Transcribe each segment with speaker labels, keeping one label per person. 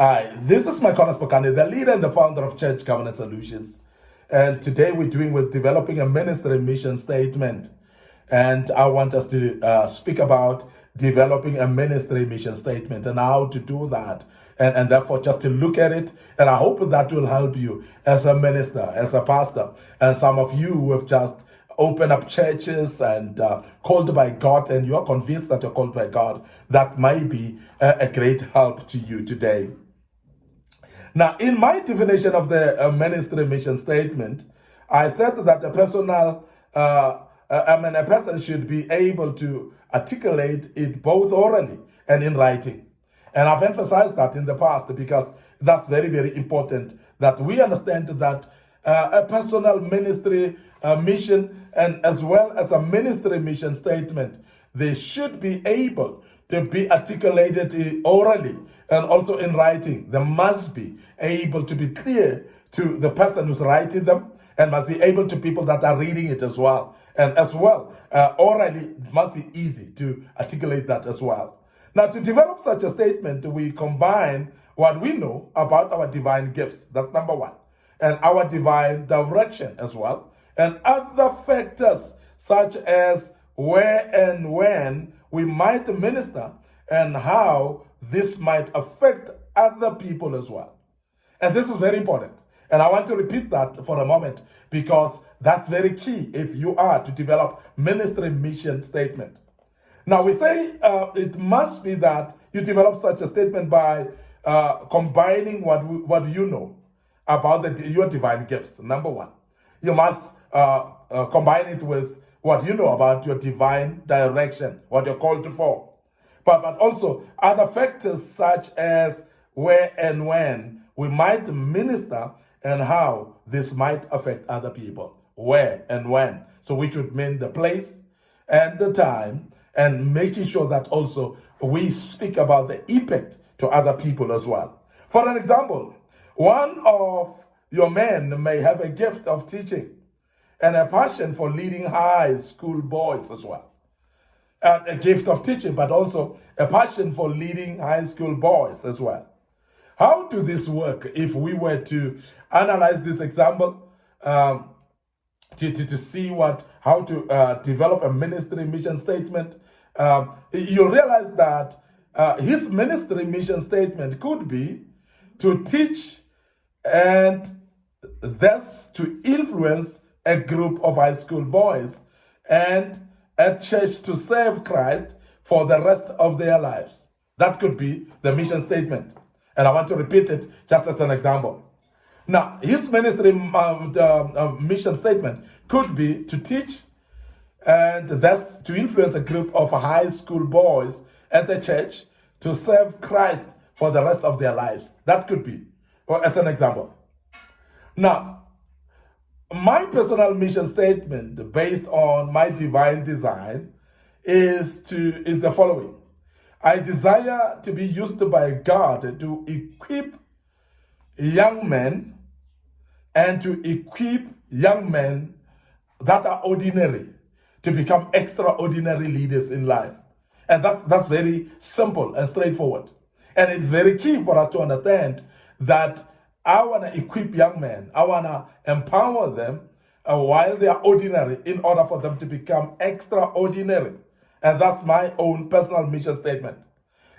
Speaker 1: Hi, this is Micornus, Phokane, the leader and the founder of Church Governance Solutions. And today we're developing a ministry mission statement. And I want us to speak about developing a ministry mission statement and how to do that. And therefore, just to look at it. And I hope that will help you as a minister, as a pastor. And some of you who have just open up churches and called by God, and you're convinced that you're called by God, that might be a great help to you today. Now, in my definition of the ministry mission statement, I said that a person should be able to articulate it both orally and in writing. And I've emphasized that in the past because that's very, very important that we understand that a personal ministry mission and as well as a ministry mission statement, they should be able to be articulated orally and also in writing. They must be able to be clear to the person who's writing them and must be able to people that are reading it as well. And as well, orally, it must be easy to articulate that as well. Now, to develop such a statement, we combine what we know about our divine gifts. That's number one. And our divine direction as well. And other factors such as where and when we might minister and how this might affect other people as well. And this is very important. And I want to repeat that for a moment because that's very key if you are to develop ministry mission statement. Now we say it must be that you develop such a statement by combining what you know about your divine gifts. Number one, you must combine it with what you know about your divine direction, what you're called for. But also other factors such as where and when we might minister and how this might affect other people. Where and when. So which would mean the place and the time, and making sure that also we speak about the impact to other people as well. For an example, one of your men may have a gift of teaching and a passion for leading high school boys as well. A gift of teaching, but also a passion for leading high school boys as well. How do this work if we were to analyze this example to see how to develop a ministry mission statement? You'll realize that his ministry mission statement could be to teach and thus to influence a group of high school boys and a church to serve Christ for the rest of their lives. That could be the mission statement. And I want to repeat it just as an example. Now, his ministry mission statement could be to teach and thus to influence a group of high school boys at the church to serve Christ for the rest of their lives. That could be, or as an example. Now, my personal mission statement based on my divine design is the following. I desire to be used by God to equip young men and to equip young men that are ordinary to become extraordinary leaders in life. And that's very simple and straightforward. And it's very key for us to understand that I want to equip young men. I want to empower them while they are ordinary in order for them to become extraordinary. And that's my own personal mission statement.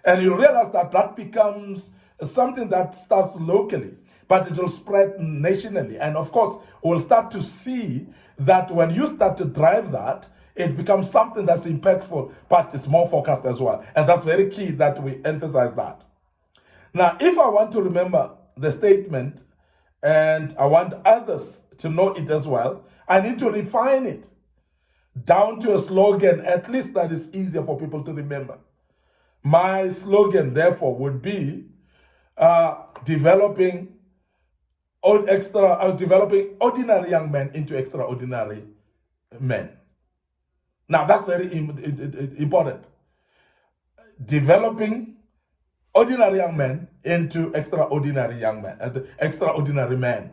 Speaker 1: And you realize that becomes something that starts locally, but it will spread nationally. And of course, we'll start to see that when you start to drive that, it becomes something that's impactful, but it's more focused as well. And that's very key that we emphasize that. Now, if I want to remember the statement and I want others to know it as well, I need to refine it down to a slogan, at least that is easier for people to remember. My slogan, therefore, would be developing ordinary young men into extraordinary men. Now, that's very important. Developing ordinary young men into extraordinary young men, extraordinary men.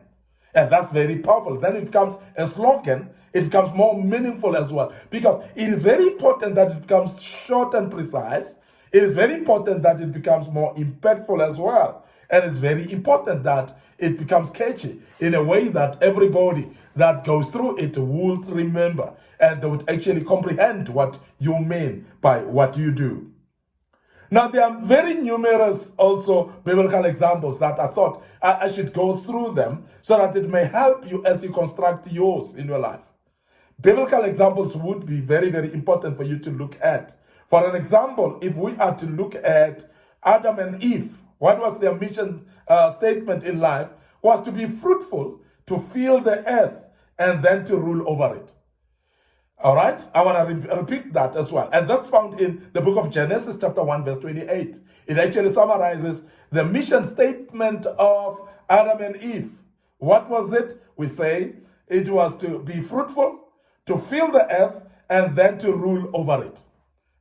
Speaker 1: And that's very powerful. Then it becomes a slogan. It becomes more meaningful as well. Because it is very important that it becomes short and precise. It is very important that it becomes more impactful as well. And it's very important that it becomes catchy in a way that everybody that goes through it would remember and they would actually comprehend what you mean by what you do. Now, there are very numerous also biblical examples that I thought I should go through them so that it may help you as you construct yours in your life. Biblical examples would be very, very important for you to look at. For an example, if we are to look at Adam and Eve, what was their mission statement in life? Was to be fruitful, to fill the earth, and then to rule over it. All right, I want to repeat that as well. And that's found in the book of Genesis, chapter 1, verse 28. It actually summarizes the mission statement of Adam and Eve. What was it? We say it was to be fruitful, to fill the earth, and then to rule over it.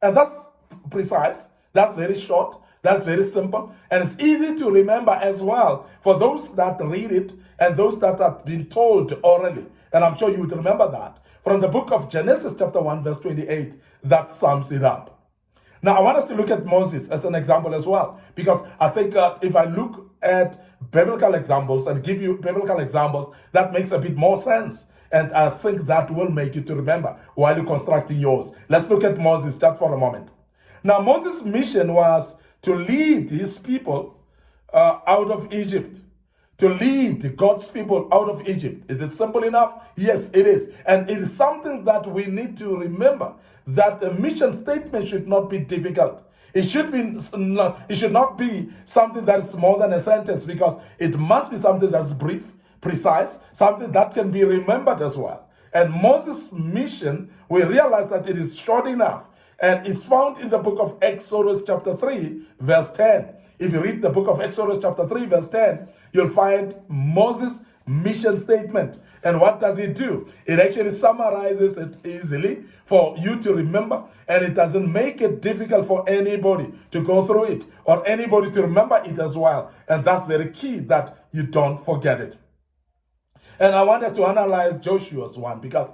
Speaker 1: And that's precise, that's very short, that's very simple, and it's easy to remember as well for those that read it and those that have been told orally. And I'm sure you would remember that. From the book of Genesis, chapter 1, verse 28, that sums it up. Now, I want us to look at Moses as an example as well, because I think if I look at biblical examples and give you biblical examples, that makes a bit more sense. And I think that will make you to remember while you're constructing yours. Let's look at Moses just for a moment. Now, Moses' mission was to lead his people out of Egypt. To lead God's people out of Egypt. Is it simple enough? Yes, it is. And it is something that we need to remember, that the mission statement should not be difficult. It should not be something that's more than a sentence, because it must be something that's brief, precise, something that can be remembered as well. And Moses' mission, we realize that it is short enough, and it's found in the book of Exodus chapter 3, verse 10. If you read the book of Exodus chapter 3, verse 10, you'll find Moses' mission statement. And what does it do? It actually summarizes it easily for you to remember, and it doesn't make it difficult for anybody to go through it or anybody to remember it as well. And that's very key, that you don't forget it. And I want us to analyze Joshua's one, because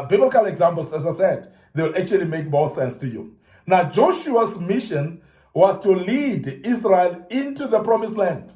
Speaker 1: biblical examples, as I said, they'll actually make more sense to you. Now, Joshua's mission was to lead Israel into the promised land.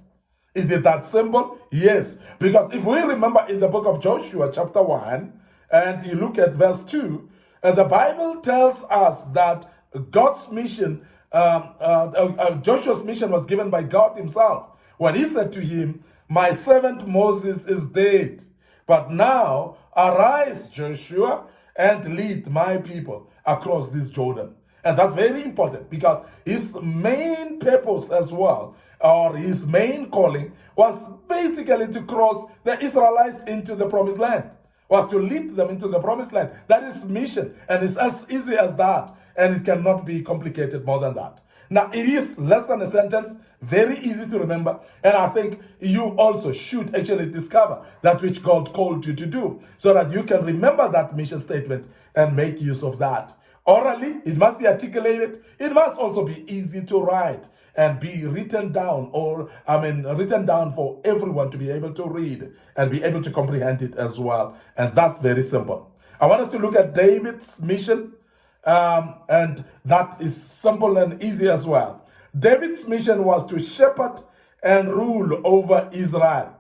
Speaker 1: Is it that simple? Yes. Because if we remember in the book of Joshua, chapter 1, and you look at verse 2, the Bible tells us that God's mission, Joshua's mission was given by God himself, when he said to him, "My servant Moses is dead. But now arise, Joshua, and lead my people across this Jordan." And that's very important, because his main purpose as well, or his main calling, was basically to cross the Israelites into the promised land, was to lead them into the promised land. That is mission, and it's as easy as that, and it cannot be complicated more than that. Now, it is less than a sentence, very easy to remember, and I think you also should actually discover that which God called you to do, so that you can remember that mission statement and make use of that. Orally, it must be articulated. It must also be easy to write and be written down, written down for everyone to be able to read and be able to comprehend it as well. And that's very simple. I want us to look at David's mission, and that is simple and easy as well. David's mission was to shepherd and rule over Israel.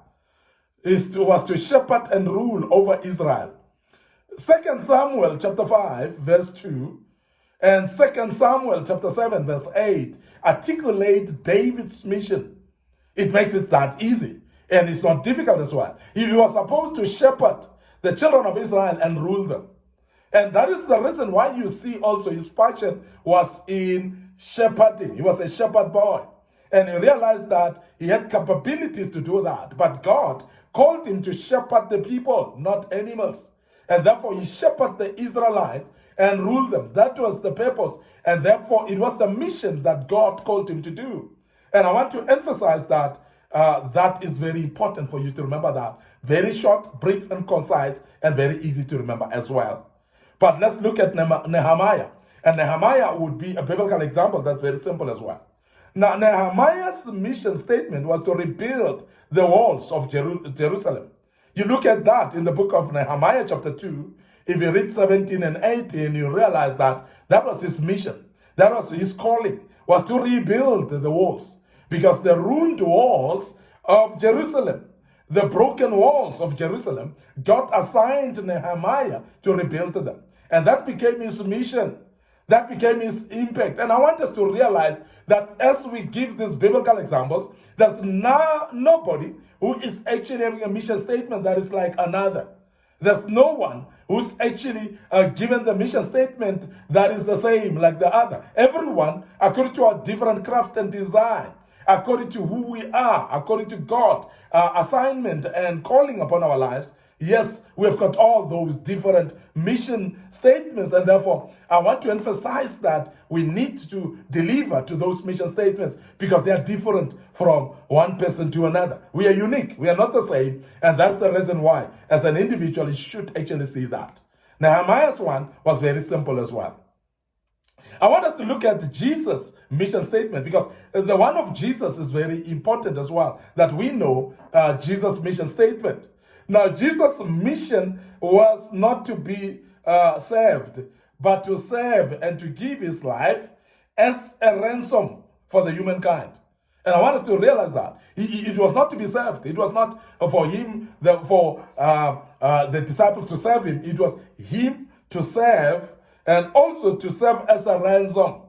Speaker 1: It was to shepherd and rule over Israel. 2 Samuel chapter 5, verse 2, and 2 Samuel chapter 7, verse 8 articulate David's mission. It makes it that easy, and it's not difficult as well. He was supposed to shepherd the children of Israel and rule them. And that is the reason why you see also his passion was in shepherding. He was a shepherd boy. And he realized that he had capabilities to do that. But God called him to shepherd the people, not animals. And therefore he shepherded the Israelites and ruled them. That was the purpose. And therefore it was the mission that God called him to do. And I want to emphasize that that is very important for you to remember that. Very short, brief, and concise, and very easy to remember as well. But let's look at Nehemiah. And Nehemiah would be a biblical example that's very simple as well. Now, Nehemiah's mission statement was to rebuild the walls of Jerusalem. You look at that in the book of Nehemiah chapter 2. If you read 17 and 18, you realize that that was his mission. That was his calling, was to rebuild the walls, because the ruined walls of Jerusalem, the broken walls of Jerusalem, God assigned Nehemiah to rebuild them. And that became his mission. That became his impact. And I want us to realize that as we give these biblical examples, there's nobody who is actually having a mission statement that is like another. There's no one who's actually given the mission statement that is the same like the other. Everyone, according to our different craft and design, according to who we are, according to God, assignment and calling upon our lives, yes, we've got all those different mission statements, and therefore I want to emphasize that we need to deliver to those mission statements because they are different from one person to another. We are unique. We are not the same, and that's the reason why, as an individual, you should actually see that. Nehemiah's one was very simple as well. I want us to look at Jesus' mission statement because the one of Jesus is very important as well, that we know Jesus' mission statement. Now, Jesus' mission was not to be served, but to serve and to give his life as a ransom for the humankind. And I want us to realize that. It was not to be served. It was not for him, for the disciples to serve him. It was him to serve, and also to serve as a ransom,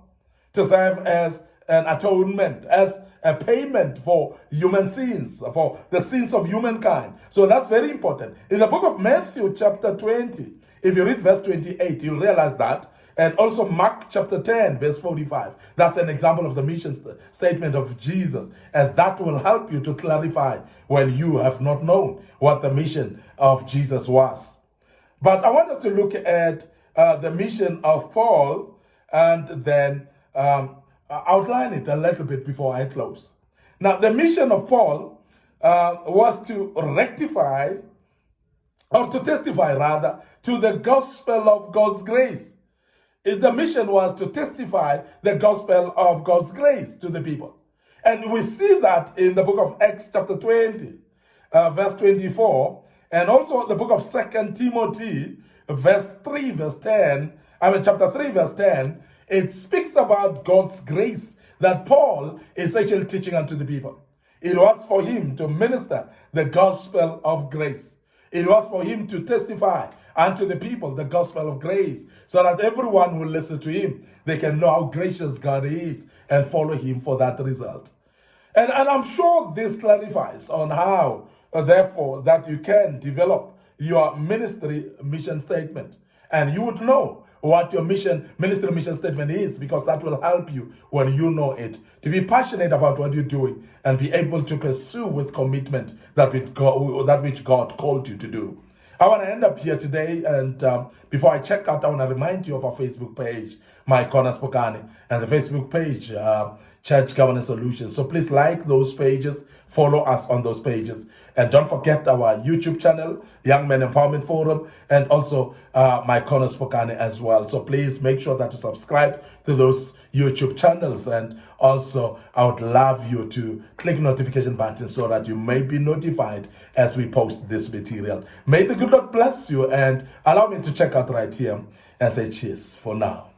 Speaker 1: to serve as an atonement, as a payment for human sins, for the sins of humankind. So that's very important. In the book of Matthew chapter 20, if you read verse 28, you'll realize that. And also Mark chapter 10, verse 45. That's an example of the mission statement of Jesus. And that will help you to clarify when you have not known what the mission of Jesus was. But I want us to look at the mission of Paul, and then outline it a little bit before I close. Now, the mission of Paul was to rectify, or to testify rather, to the gospel of God's grace. The mission was to testify the gospel of God's grace to the people. And we see that in the book of Acts chapter 20, verse 24, and also the book of 2 Timothy, chapter 3, verse 10, it speaks about God's grace that Paul is actually teaching unto the people. It was for him to minister the gospel of grace. It was for him to testify unto the people the gospel of grace, so that everyone will listen to him. They can know how gracious God is and follow him for that result. And I'm sure this clarifies on how, therefore, that you can develop your ministry mission statement. And you would know what your ministry mission statement is, because that will help you when you know it, to be passionate about what you're doing and be able to pursue with commitment that which God called you to do. I want to end up here today, and before I check out, I want to remind you of our Facebook page, Micornus Phokane, and the Facebook page, Church Governance Solutions. So please like those pages, follow us on those pages, and don't forget our YouTube channel, Young Men Empowerment Forum, and also Micornus Phokane as well. So please make sure that you subscribe to those YouTube channels, and also I would love you to click notification button so that you may be notified as we post this material. May the good Lord bless you, and allow me to check out right here and say cheers for now.